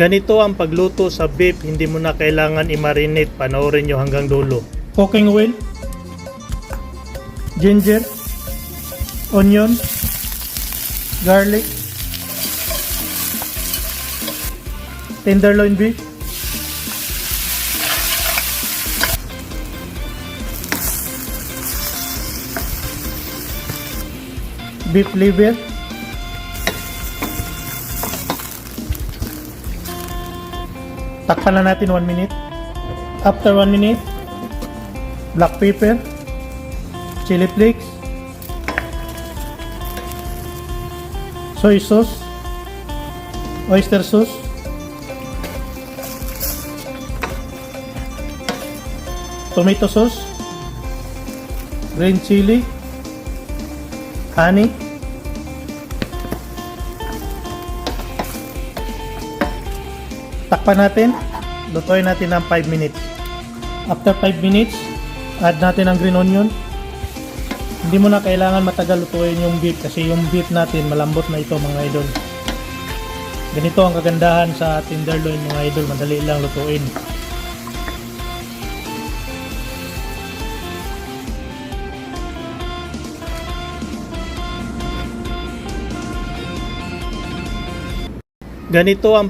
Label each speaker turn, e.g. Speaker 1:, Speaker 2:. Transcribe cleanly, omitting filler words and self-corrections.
Speaker 1: Ganito ang pagluto sa beef, hindi mo na kailangan i-marinate. Panoorin nyo hanggang dulo. Cooking oil, ginger, onion, garlic, tenderloin beef, beef liver, takpan na natin 1 minute. After 1 minute, black pepper, chili flakes, soy sauce, oyster sauce, tomato sauce, green chili, honey, takpan natin, lutuin natin ng 5 minutes. After 5 minutes, add natin ang green onion. Hindi mo na kailangan matagal lutuin yung beef kasi yung beef natin malambot na ito mga idol. Ganito ang kagandahan sa tenderloin mga idol, madali lang lutuin. Ganito ang